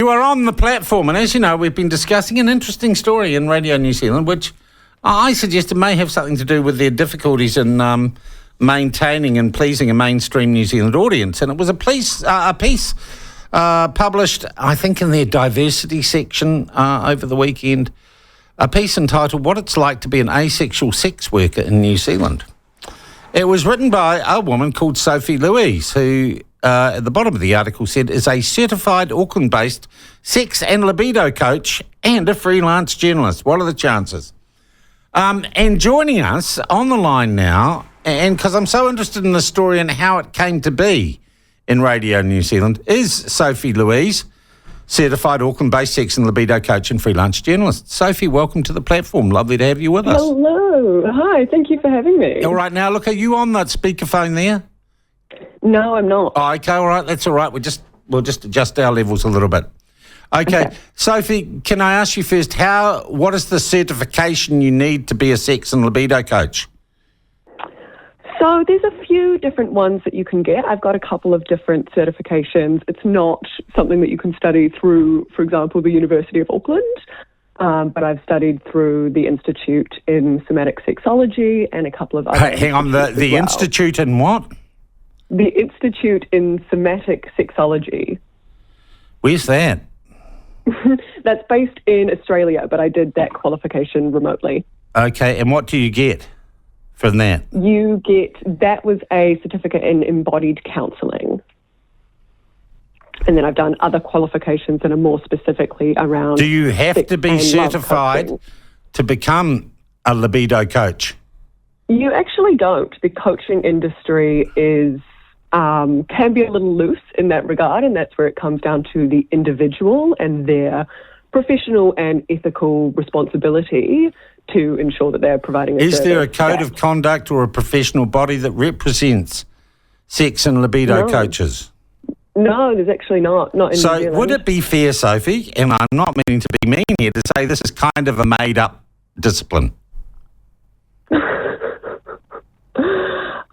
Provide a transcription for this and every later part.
You are on the platform, and as you know, we've been discussing an interesting story in Radio New Zealand, which I suggested may have something to do with their difficulties in maintaining and pleasing a mainstream New Zealand audience. And it was a piece published, I think, in their diversity section over the weekend, a piece entitled "What It's Like to Be an Asexual Sex Worker in New Zealand." It was written by a woman called Sofie Louise, who, at the bottom of the article, said is a certified Auckland-based sex and libido coach and a freelance journalist. What are the chances? And joining us on the line now, and because I'm so interested in the story and how it came to be in Radio New Zealand, is Sofie Louise, certified Auckland-based sex and libido coach and freelance journalist. Sofie, welcome to the platform. Lovely to have you with us. Hello. Hi, thank you for having me. All right, now, look, are you on that speakerphone there? No, I'm not. Oh, okay, all right, that's all right. We'll just adjust our levels a little bit. Okay. Sofie, can I ask you first, what is the certification you need to be a sex and libido coach? So there's a few different ones that you can get. I've got a couple of different certifications. It's not something that you can study through, for example, the University of Auckland, but I've studied through the Institute in Somatic Sexology and a couple of other Hang on, the Institute in what? The Institute in Somatic Sexology. Where's that? That's based in Australia, but I did that qualification remotely. Okay, and what do you get from that? That was a certificate in embodied counselling. And then I've done other qualifications that are more specifically around... Do you have to be certified to become a libido coach? You actually don't. The coaching industry is... can be a little loose in that regard, and that's where it comes down to the individual and their professional and ethical responsibility to ensure that they're providing a service. Is there a code of conduct or a professional body that represents sex and libido coaches? No, there's actually not in New Zealand. So would it be fair, Sofie, and I'm not meaning to be mean here, to say this is kind of a made-up discipline?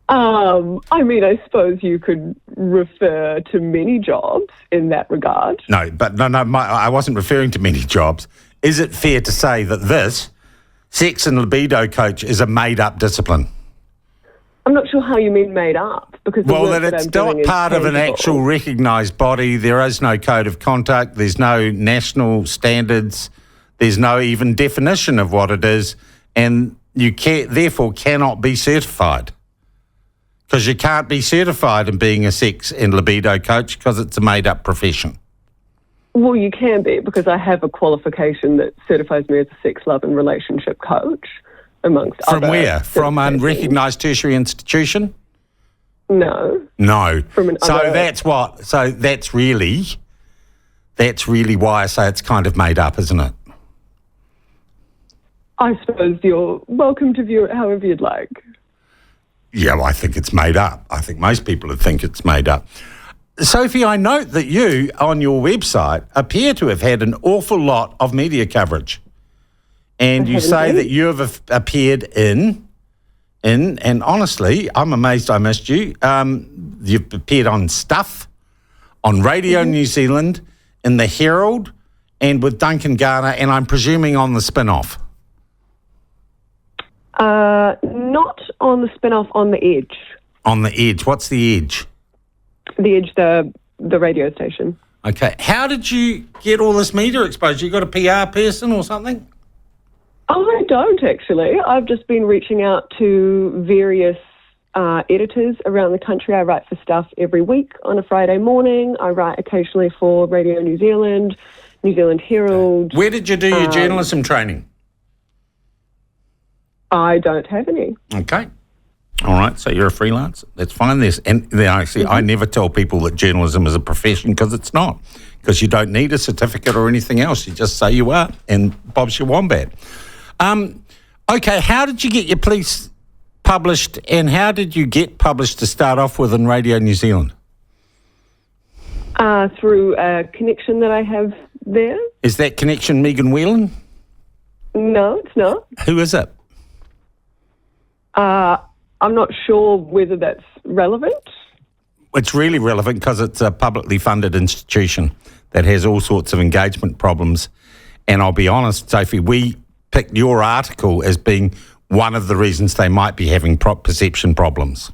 I suppose you could refer to many jobs in that regard. No, I wasn't referring to many jobs. Is it fair to say that this sex and libido coach is a made-up discipline? I'm not sure how you mean made up, because that it's not part of an actual recognised body. There is no code of conduct. There's no national standards. There's no even definition of what it is, and you therefore cannot be certified. Because you can't be certified in being a sex and libido coach because it's a made-up profession. Well, you can be, because I have a qualification that certifies me as a sex, love and relationship coach, amongst other... From where? From an recognised tertiary institution? No. That's what... So that's really why I say it's kind of made up, isn't it? I suppose you're welcome to view it however you'd like. Yeah, well, I think it's made up. I think most people would think it's made up. Sofie, I note that you, on your website, appear to have had an awful lot of media coverage. And you say that you have appeared in, and honestly, I'm amazed I missed you. You've appeared on Stuff, on Radio New Zealand, in the Herald, and with Duncan Garner, and I'm presuming on the spin-off. Not on the spin-off, on The Edge. On The Edge. What's The Edge? The Edge, the radio station. Okay. How did you get all this media exposure? You got a PR person or something? Oh, I don't, actually. I've just been reaching out to various editors around the country. I write for Stuff every week on a Friday morning. I write occasionally for Radio New Zealand, New Zealand Herald. Where did you do your journalism training? I don't have any. Okay. All right, so you're a freelancer. That's fine. I never tell people that journalism is a profession, because it's not. Because you don't need a certificate or anything else. You just say you are, and Bob's your wombat. Okay, how did you get your piece published, and how did you get published to start off with in Radio New Zealand? Through a connection that I have there. Is that connection Megan Whelan? No, it's not. Who is it? I'm not sure whether that's relevant. it's really relevant because it's a publicly funded institution that has all sorts of engagement problems. And I'll be honest, Sophie, we picked your article as being one of the reasons they might be having perception problems.